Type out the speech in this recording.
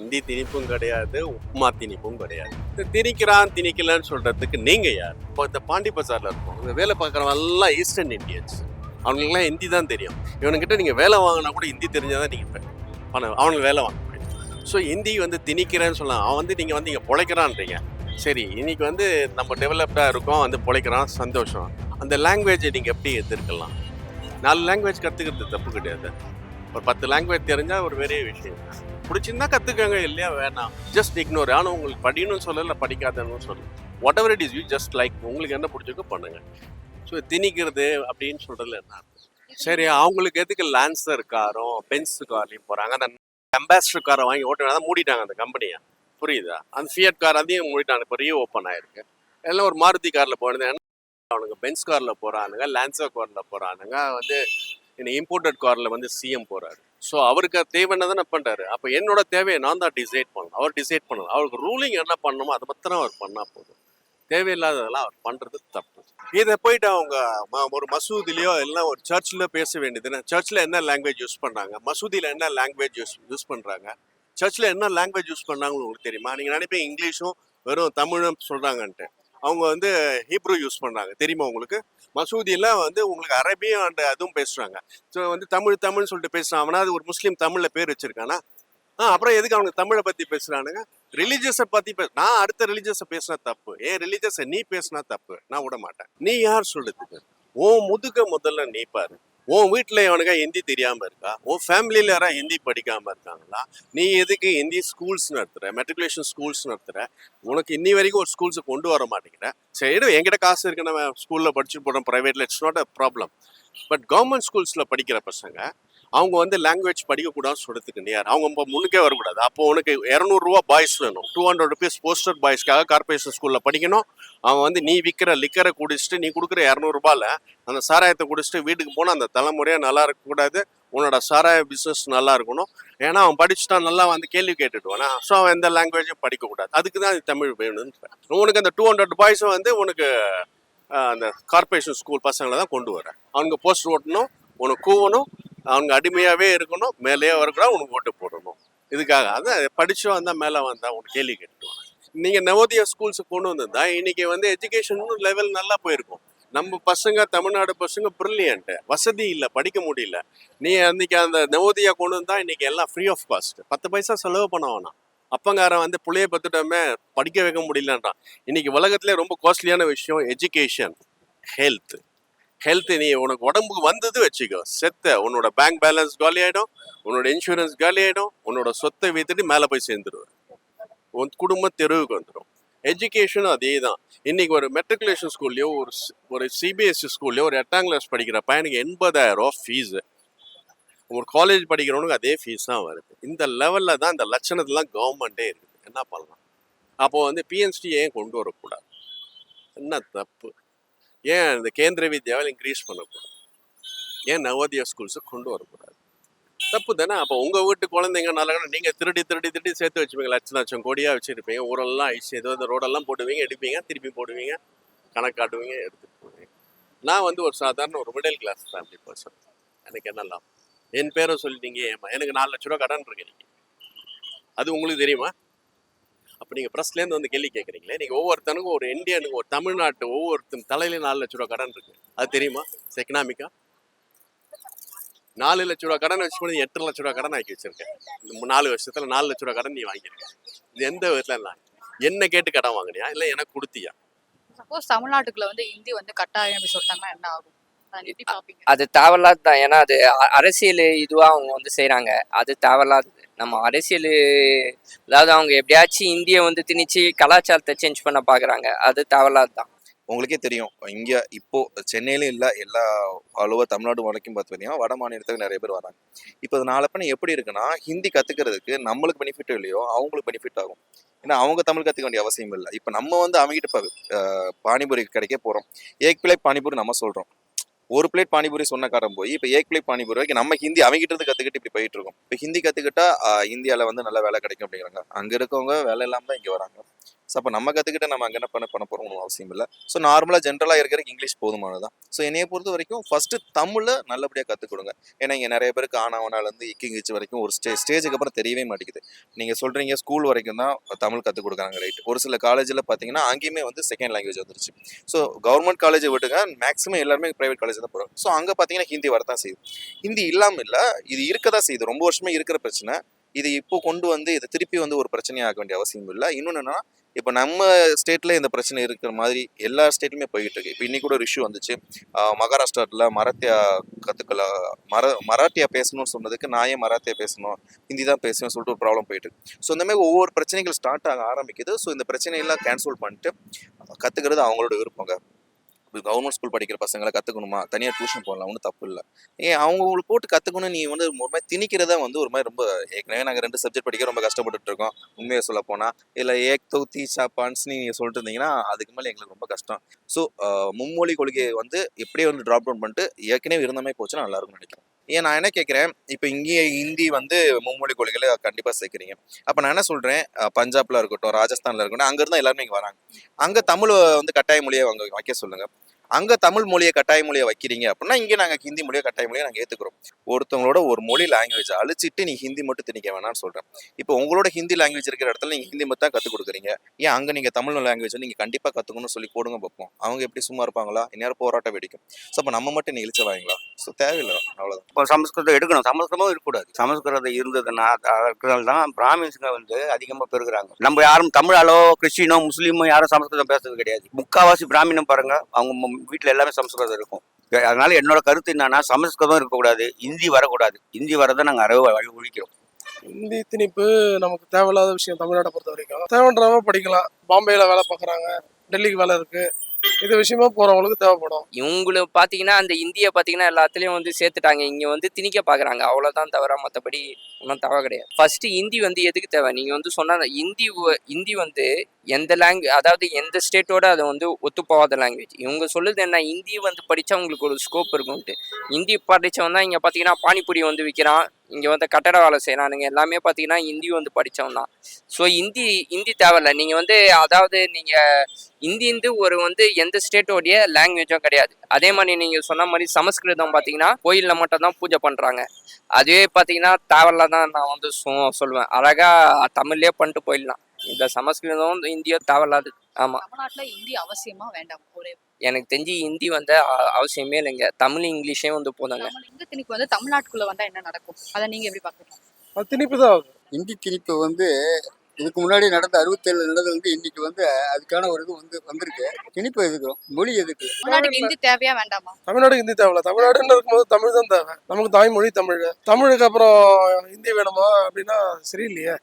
ஹிந்தி திணிப்பும் கிடையாது, உப்புமா திணிப்பும் கிடையாது. இந்த திணிக்கிறான் திணிக்கலன்னு சொல்றதுக்கு நீங்க யார்? இப்போ இந்த பாண்டி பஜார்ல இருக்கும், இங்க வேலை பார்க்குறவங்க எல்லாம் ஈஸ்டர்ன் இந்தியன்ஸ். அவங்களுக்குலாம் ஹிந்தி தான் தெரியும். இவனுக்கிட்ட நீங்க வேலை வாங்கினா கூட ஹிந்தி தெரிஞ்சாதான் நீங்க பணம் அவனுக்கு வேலை வாங்க முடியும். ஸோ ஹிந்தி வந்து திணிக்கிறேன்னு சொல்லலாம். அவன் வந்து நீங்க வந்து இங்க பொழைக்கிறான்றீங்க. சரி, இன்னைக்கு வந்து நம்ம டெவலப்டா இருக்கோம், வந்து பொழைக்கிறான், சந்தோஷம். அந்த லாங்குவேஜை நீங்க எப்படி எதிர்க்கலாம்? 4 லாங்குவேஜ் கத்துக்கிறது தப்பு கிடையாது. ஒரு 10 லாங்குவேஜ் தெரிஞ்சா ஒரு பெரிய விஷயம். பிடிச்சிருந்தா கத்துக்கங்க, இல்லையா வேணாம். Just ignore. ஆனால் உங்களுக்கு படிக்கணும்னு சொல்லல, படிக்காதன்னு சொல்லல. What ever it is, you just like, உங்களுக்கு என்ன பிடிச்சிருக்கோ பண்ணுங்க. ஸோ திணிக்கிறது அப்படின்னு சொல்றதுல என்ன அர்த்தம்? சரி, அவங்களுக்கு எதுக்கு லான்சர் காரும் பென்ஸ் கார்லையும் போறாங்க? அந்த அம்பாசிடர் காரை வாங்கி ஓட்ட மூடிட்டாங்க அந்த கம்பெனியை, புரியுதா? அந்த ஃபியட் கார் அதையும் மூடிட்டாங்க, இப்போ ரீ ஓப்பன் ஆயிருக்கு. எல்லாம் ஒரு மாருதி கார்ல போனது, அவனுங்க பென்ஸ் கார்ல போறானுங்க, லான்சர் கார்ல போறானுங்க, வந்து இம்போர்ட்டட் கார்ல வந்து சிஎம் போறாரு. ஸோ அவருக்கு தேவைன்னு பண்றாரு. அப்போ என்னோட தேவையை நான் தான் டிசைட் பண்ணணும், அவர் டிசைட் பண்ணணும். அவருக்கு ரூலிங் என்ன பண்ணணுமோ அதை மாத்திரம் அவர் பண்ணா போதும். தேவையில்லாததெல்லாம் அவர் பண்றது தப்பு. இதை போயிட்டு அவங்க ஒரு மசூதிலையோ இல்லை ஒரு சர்ச்சில் பேச வேண்டியதுன்னு. சர்ச்சில் என்ன லாங்குவேஜ் யூஸ் பண்றாங்க, மசூதியில் என்ன லாங்குவேஜ் யூஸ் பண்றாங்க, சர்ச்சில் என்ன லாங்குவேஜ் யூஸ் பண்ணாங்கன்னு உங்களுக்கு தெரியுமா? நீங்க நினைப்பீங்க இங்கிலீஷும் வெறும் தமிழும் சொல்றாங்கன்ட்டு. அவங்க வந்து ஹீப்ரூ யூஸ் பண்றாங்க, தெரியுமா உங்களுக்கு? மசூதியில வந்து உங்களுக்கு அரபியும் அண்ட் அதுவும் பேசுறாங்க. ஸோ வந்து தமிழ்னு சொல்லிட்டு பேசுறான். அவனா அது ஒரு முஸ்லீம் தமிழ்ல பேர் வச்சிருக்கானா? அப்புறம் எதுக்கு அவங்க தமிழை பத்தி பேசுறானுங்க? ரிலீஜியஸை பத்தி நான் அடுத்த ரிலீஜியஸை பேசினா தப்பு, ஏன் ரிலீஜியஸை நீ பேசினா தப்பு, நான் விட மாட்டேன். நீ யார் சொல்றதுக்கு? உன் முதுக முதல்ல நீ பாரு. உன் வீட்டுல எவனுக்கா ஹிந்தி தெரியாம இருக்கா? உன் ஃபேமிலியில யாரா ஹிந்தி படிக்காம இருக்காங்களா? நீ எதுக்கு ஹிந்தி ஸ்கூல்ஸ் நடத்துற, மெட்ரிகுலேஷன் ஸ்கூல்ஸ் நடத்துற? உனக்கு இன்னி வரைக்கும் ஒரு ஸ்கூல்ஸை கொண்டு வர மாட்டேங்கிற. சரி, என்கிட்ட காசு இருக்கு, நம்ம ஸ்கூல்ல படிச்சு போடுறோம், பிரைவேட்ல, it's not a problem. But government ஸ்கூல்ஸ்ல படிக்கிற பசங்க அவங்க வந்து லாங்குவேஜ் படிக்கக்கூடாதுன்னு சொல்றதுக்கு நேர் அவங்க முன்னுக்கே வரக்கூடாது. அப்போ உனக்கு 200 ரூபா பாய்ஸ் வேணும், 200 ருபீஸ் போஸ்டர் பாய்ஸ்க்காக கார்பரேஷன் ஸ்கூல்ல படிக்கணும். அவன் வந்து நீ விற்கிற லிக்கரை குடிச்சிட்டு, நீ கொடுக்குற 200 ரூபாயில அந்த சாராயத்தை குடிச்சிட்டு வீட்டுக்கு போனால் அந்த தலைமுறையாக நல்லா இருக்கக்கூடாது. உன்னோட சாராய பிஸ்னஸ் நல்லா இருக்கணும். ஏன்னா அவன் படிச்சுட்டா நல்லா வந்து கேள்வி கேட்டுட்டுவானா. ஸோ அவன் எந்த லாங்குவேஜும் படிக்கக்கூடாது. அதுக்கு தான் தமிழ் வேணும்னு. உனக்கு அந்த 200 பாய்ஸும் வந்து உனக்கு அந்த கார்பரேஷன் ஸ்கூல் பசங்களை தான் கொண்டு வர. அவனுக்கு போஸ்டர் ஓட்டணும், உனக்கு கூவணும், அவங்க அடிமையாவே இருக்கணும், மேலேயே வரக்கூடாது, உனக்கு ஓட்டு போடணும். இதுக்காக அதான் படிச்சு வந்தா மேலே வந்தா உனக்கு கேள்வி கேட்டுருவாங்க. நீங்க நவோதயா ஸ்கூல்ஸ் கொண்டு வந்திருந்தா இன்னைக்கு வந்து எஜுகேஷன் லெவல் நல்லா போயிருக்கும். நம்ம பசங்க, தமிழ்நாடு பசங்க பிரில்லியன்ட், வசதி இல்லை, படிக்க முடியல. நீ அன்னைக்கு அந்த நவோதயா கொண்டு வந்தா இன்னைக்கு எல்லாம் ஃப்ரீ ஆஃப் காஸ்ட், 10 பைசா செலவு பண்ண வேணாம். அப்பங்காரன் வந்து புள்ளைய பத்துட்டோமே படிக்க வைக்க முடியலன்றான். இன்னைக்கு உலகத்திலே ரொம்ப காஸ்ட்லியான விஷயம் எஜுகேஷன், ஹெல்த். நீ உனக்கு உடம்புக்கு வந்தது வச்சுக்கோ, செத்த உன்னோட பேங்க் பேலன்ஸ் காலி ஆயிடும், உன்னோட இன்சூரன்ஸ் காலி ஆயிடும், உன்னோட சொத்தை வைத்துட்டு மேலே போய் சேர்ந்துருவேன், உன் குடும்ப தெருவுக்கு வந்துடும். எஜுகேஷனும் அதே தான். இன்னைக்கு ஒரு மெட்ரிகுலேஷன் ஸ்கூல்லையோ ஒரு சிபிஎஸ்சி ஸ்கூல்லையோ ஒரு 8ஆம் கிளாஸ் படிக்கிற பையனுக்கு 80,000 ரூபா ஃபீஸு. ஒரு காலேஜ் படிக்கிறவனுக்கு அதே ஃபீஸ் தான் வருது. இந்த லெவலில் தான் இந்த லட்சணத்துலாம் கவர்மெண்ட்டே இருக்குது. என்ன பண்ணலாம்? அப்போ வந்து பிஎன்சி ஏன் கொண்டு வரக்கூடாது? என்ன தப்பு? ஏன் இந்த கேந்திர வித்யாவில் இன்க்ரீஸ் பண்ணக்கூடாது? ஏன் நவோதயா ஸ்கூல்ஸை கொண்டு வரக்கூடாது? தப்பு தானே? அப்போ உங்கள் வீட்டு குழந்தைங்க நல்லா நீங்கள் திருடி சேர்த்து வச்சுப்பீங்க, லட்சம் கோடியாக வச்சுருப்பீங்க. ஊரெல்லாம் ஐஸ் ஏதோ இந்த ரோடெல்லாம் போடுவீங்க, எடுப்பீங்க, திருப்பி போடுவீங்க, கணக்கு காட்டுவீங்க, எடுத்துகிட்டு போவீங்க. நான் வந்து ஒரு சாதாரண ஒரு மிடில் கிளாஸ் ஃபேமிலி பர்சன். எனக்கு என்னெல்லாம் என் பேரை சொல்லிட்டீங்க, ஏமா எனக்கு 4 லட்ச ரூபா கடன் இருக்கு இன்னைக்கு. அது உங்களுக்கு தெரியுமா? அப்போ நீங்கள் ப்ரெஸ்லேருந்து வந்து கேள்வி கேட்குறீங்களே, நீங்கள் ஒவ்வொருத்தனுக்கும் ஒரு இந்தியனுக்கு ஒரு தமிழ்நாட்டு ஒவ்வொருத்தன் தலையிலையும் 4 லட்ச ரூபா கடன் இருக்கு. அது தெரியுமா? எக்கனாமிக்கா 4 லட்ச ரூபா கடன் வச்சு 8 லட்ச ரூபா கடன் ஆக்கி வச்சிருக்கேன். இந்த 4 வருஷத்துல 4 லட்ச ரூபா கடன் நீ வாங்கியிருக்க. இது எந்த விதத்துல இல்லை? என்ன கேட்டு கடன் வாங்கினியா, இல்லை எனக்கு கொடுத்தியா? சப்போஸ் தமிழ்நாட்டுக்குள்ள வந்து ஹிந்தி வந்து கட்டாயம் அப்படி சொல்லிட்டாங்கன்னா என்ன ஆகும்? அது தேவையில்லாது தான். ஏன்னா அது அரசியல் இதுவா அவங்க வந்து செய்யறாங்க. அது தேவையில்லாது. நம்ம அரசியல், அதாவது அவங்க எப்படியாச்சும் இந்தியை வந்து திணிச்சு கலாச்சாரத்தை சேஞ்ச் பண்ண பாக்குறாங்க. அது தேவையில்லாது தான். உங்களுக்கே தெரியும், இங்க இப்போ சென்னையிலும் இல்லை, எல்லா ஆல் ஓவர் தமிழ்நாடு வரைக்கும் பார்த்தீங்கன்னா வட மாநிலத்துக்கு நிறைய பேர் வராங்க. இப்போ அது நாளை பண்ணி எப்படி இருக்குன்னா, ஹிந்தி கத்துக்கிறதுக்கு நம்மளுக்கு பெனிஃபிட் இல்லையோ அவங்களுக்கு பெனிஃபிட் ஆகும். ஏன்னா அவங்க தமிழ் கற்றுக்க வேண்டிய அவசியம் இல்லை. இப்போ நம்ம வந்து அவங்ககிட்ட பானிபூரி கிடைக்க போறோம், ஏக் பிளேட் பானிபூரி நம்ம சொல்றோம். ஒரு பிளேட் பானிபூரி சொன்ன காரம் போய் இப்போ ஏக் பிளேட் பானிபூரி வரைக்கும் நம்ம ஹிந்தி அவங்ககிட்ட இருந்து கற்றுக்கிட்டு இப்படி போயிட்டு இருக்கோம். இப்போ ஹிந்தி கற்றுக்கிட்டா இந்தியாவில் வந்து நல்ல வேலை கிடைக்கும் அப்படிங்கிறாங்க. அங்கே இருக்கவங்க வேலை இல்லாமல் தான் இங்கே வராங்க. ஸோ அப்போ நம்ம கற்றுக்கிட்டு நம்ம அங்கே என்ன பண்ண போகிறோம் அவசியம் இல்லை. ஸோ நார்மலாக ஜென்ரலாக இருக்கிற இங்கிலீஷ் போதுமானதான். ஸோ என்னைய பொறுத்த வரைக்கும் ஃபஸ்ட்டு தமிழை நல்லபடியாக கற்றுக் கொடுங்க. ஏன்னா இங்கே நிறைய பேருக்கு ஆனாவனாலேருந்து இக்கிங்கிச்சு வரைக்கும் ஒரு ஸ்டேஜுக்கு அப்புறம் தெரியவே மாட்டேங்குது. நீங்கள் சொல்கிறீங்க ஸ்கூல் வரைக்கும் தான் தமிழ் கற்றுக் கொடுக்குறாங்க, ரைட். ஒரு சில காலேஜில் பார்த்தீங்கன்னா அங்கேயுமே வந்து செகண்ட் லாங்குவேஜ் வந்துருச்சு. ஸோ கவர்மெண்ட் காலேஜை விட்டுங்க, மேக்ஸிமம் எல்லாருமே ப்ரைவேட் காலேஜ் தான் போகிறோம். ஸோ அங்கே பார்த்தீங்கன்னா ஹிந்தி வரதான் செய்யுது. ஹிந்தி இல்லாமல் இல்லை, இது இருக்க தான் செய்யுது. ரொம்ப வருஷமே இருக்கிற பிரச்சனை. இது இப்போ கொண்டு வந்து இதை திருப்பி வந்து ஒரு பிரச்சனையாக வேண்டிய அவசியம் இல்லை. இன்னொன்று என்னன்னா, இப்போ நம்ம ஸ்டேட்டில் இந்த பிரச்சனை இருக்கிற மாதிரி எல்லா ஸ்டேட்லையுமே போய்கிட்டு இருக்கு. இப்போ இன்னைக்கு கூட ஒரு இஷ்யூ வந்துச்சு. மகாராஷ்டிராவில் மராட்டியா பேசணும்னு சொன்னதுக்கு நான் ஏன் மராத்தியா பேசணும், ஹிந்தி தான் பேசணும்னு சொல்லிட்டு ஒரு ப்ராப்ளம் போயிட்டு இருக்கு. ஸோ இந்த மாதிரி ஒவ்வொரு பிரச்சனைகள் ஸ்டார்ட் ஆக ஆரம்பிக்குது. ஸோ இந்த பிரச்சனையெல்லாம் கேன்சல் பண்ணிட்டு கற்றுக்கிறது அவங்களோட விருப்பங்க. இப்போ கவர்மெண்ட் ஸ்கூல் படிக்கிற பசங்களை கற்றுக்கணுமா, தனியாக டியூஷன் போடலாம், ஒன்றும் தப்பு இல்லை. அவங்களை போட்டு கற்றுக்கணும். நீ வந்து ஒரு மாதிரி திணிக்கிறதா வந்து ஒரு மாதிரி ரொம்ப, ஏற்கனவே நாங்கள் 2 சப்ஜெக்ட் படிக்க ரொம்ப கஷ்டப்பட்டுட்டு இருக்கோம் உண்மையை சொல்ல போனால். இல்லை ஏக் தீ சாப்பான்ஸ் நீங்கள் சொல்லிட்டு இருந்தீங்கன்னா அதுக்கு மேலே எங்களுக்கு ரொம்ப கஷ்டம். ஸோ மும்மொழி கொள்கையை வந்து எப்படியே வந்து ட்ராப் டவுன் பண்ணிட்டு ஏற்கனவே இருந்தமே போச்சுன்னா நல்லா இருக்கும்னு நினைக்கிறேன். ஏன் நான் என்ன கேட்குறேன், இப்போ இங்கேயே ஹிந்தி வந்து மும்மொழி கொள்கைகளை கண்டிப்பாக சேர்க்குறீங்க. அப்போ நான் என்ன சொல்கிறேன், பஞ்சாப்ல இருக்கட்டும், ராஜஸ்தானில் இருக்கட்டும், அங்கேருந்து எல்லாருமே இங்கே வராங்க. அங்கே தமிழ் வந்து கட்டாய மொழியை அங்கே வைக்க சொல்லுங்கள். அங்கே தமிழ் மொழியை கட்டாய மொழியை வைக்கிறீங்க அப்படின்னா இங்கே நாங்கள் ஹிந்தி மொழியை கட்டாய மொழியை நாங்கள் ஏற்றுக்கிறோம். ஒருத்தவங்களோட ஒரு மொழி லாங்குவேஜ் அழிச்சிட்டு நீ ஹிந்தி மட்டும் திணிக்க வேணாம்னு சொல்கிறேன். இப்போ உங்களோட ஹிந்தி லாங்குவேஜ் இருக்கிற இடத்துல நீங்கள் ஹிந்தி மட்டும் தான் கற்றுக் கொடுக்குறீங்க. ஏன் அங்கே நீங்கள் தமிழ் லாங்குவேஜ் வந்து நீங்கள் கண்டிப்பாக கற்றுக்கணும்னு சொல்லி போடுங்க பார்ப்போம். அவங்க எப்படி சும்மா இருப்பாங்களா, இந்நேரம் போராட்டம் வெடிக்கும். ஸோ அப்போ நம்ம மட்டும் நீ இழிச்ச வாங்களா? ஸோ தேவையில்லை, அவ்வளோதான். இப்போ சமஸ்கிருதம் எடுக்கணும், சமஸ்கிருதமும் இருக்கக்கூடாது. சமஸ்கிருதம் இருந்ததுன்னா அதனால தான் பிராமின்ஸுங்க வந்து அதிகமாக பெருகிறாங்க. நம்ம யாரும் தமிழாலோ கிறிஸ்டினோ முஸ்லீமோ யாரும் சமஸ்கிருதம் பேசுறது கிடையாது. முக்கால்வாசி பிராமினும் பாருங்க, அவங்க வீட்டில் எல்லாமே சமஸ்கிருதம் இருக்கும். அதனால என்னோட கருத்து என்னன்னா, சமஸ்கிருதம் இருக்கக்கூடாது, ஹிந்தி வரக்கூடாது. ஹிந்தி வரதை நாங்கள் ஒழிக்கிறோம். ஹிந்தி திணிப்பு நமக்கு தேவையில்லாத விஷயம். தமிழ்நாட்டை பொறுத்த வரைக்கும் தேவைன்றவங்க படிக்கலாம். பாம்பேல வேலை பார்க்குறாங்க, டெல்லிக்கு வேலை இருக்கு, இது விஷயமா போறவங்களுக்கு தேவைப்படும். இவங்களுக்கு பார்த்தீங்கன்னா அந்த இந்தியை பார்த்தீங்கன்னா எல்லாத்துலேயும் வந்து சேர்த்துட்டாங்க. இங்கே வந்து திணிக்க பார்க்குறாங்க, அவ்வளோதான் தவிர மற்றபடி ஒன்றும் தேவை கிடையாது. ஃபர்ஸ்ட் ஹிந்தி வந்து எதுக்கு தேவை? நீங்கள் வந்து சொன்ன ஹிந்தி வந்து எந்த அதாவது எந்த ஸ்டேட்டோட அதை வந்து ஒத்து போகாத லாங்குவேஜ். இவங்க சொல்லுது என்ன, ஹிந்தி வந்து படித்தா உங்களுக்கு ஒரு ஸ்கோப் இருக்கும்ட்டு. ஹிந்தி படித்தவன் தான் இங்கே பார்த்தீங்கன்னா பானிபூரி வந்து விற்கிறான், இங்கே வந்து கட்டட வேலை செய்யறானுங்க, எல்லாமே பார்த்தீங்கன்னா ஹிந்தி வந்து படித்தவன் தான். ஸோ ஹிந்தி தேவையில்லை. நீங்கள் வந்து அதாவது நீங்கள் ஹிந்தி ஒரு வந்து எந்த ஸ்டேட்டோடைய லாங்குவேஜும் கிடையாது. அதே மாதிரி நீங்கள் சொன்ன மாதிரி சமஸ்கிருதம் பார்த்தீங்கன்னா கோயிலில் மட்டும் தான் பூஜை பண்ணுறாங்க. அதுவே பார்த்தீங்கன்னா தேவையில்ல தான் நான் வந்து சொல்லுவேன். அழகாக தமிழ்லேயே பண்ணிட்டு போயிடலாம். இந்த சமஸ்கிருதம் ஹிந்தியோ தேவையில்லாது. ஆமாம், தமிழ்நாட்டுல ஹிந்தி அவசியமா வேண்டாம்? ஒரே எனக்கு தெரிஞ்சு ஹிந்தி வந்து அவசியமே இல்லைங்க. தமிழ் இங்கிலீஷே வந்து போதாங்க. ஹிந்தி திணிப்பு வந்து தமிழ்நாட்டுக்குள்ள வந்தா என்ன நடக்கும்? அதை நீங்க எப்படி பாக்குறீங்க? அது திணிப்பு தான் ஆகுது. ஹிந்தி திணிப்பு வந்து இதுக்கு முன்னாடி நடந்த 67 நடந்தது வந்து இன்னைக்கு வந்து அதுக்கான ஒரு இது வந்திருக்கு. திணிப்பு எதுக்கு, மொழி எதுக்கு? தமிழ்நாட்டுக்கு ஹிந்தி தேவையா வேண்டாமா? தமிழ்நாடு ஹிந்தி தேவையில்ல. தமிழ்நாடுன்னு இருக்கும்போது தமிழ் தான் தேவை. நமக்கு தாய்மொழி தமிழ். தமிழுக்கு அப்புறம் ஹிந்தி வேணுமா அப்படின்னா சரியில்லையே.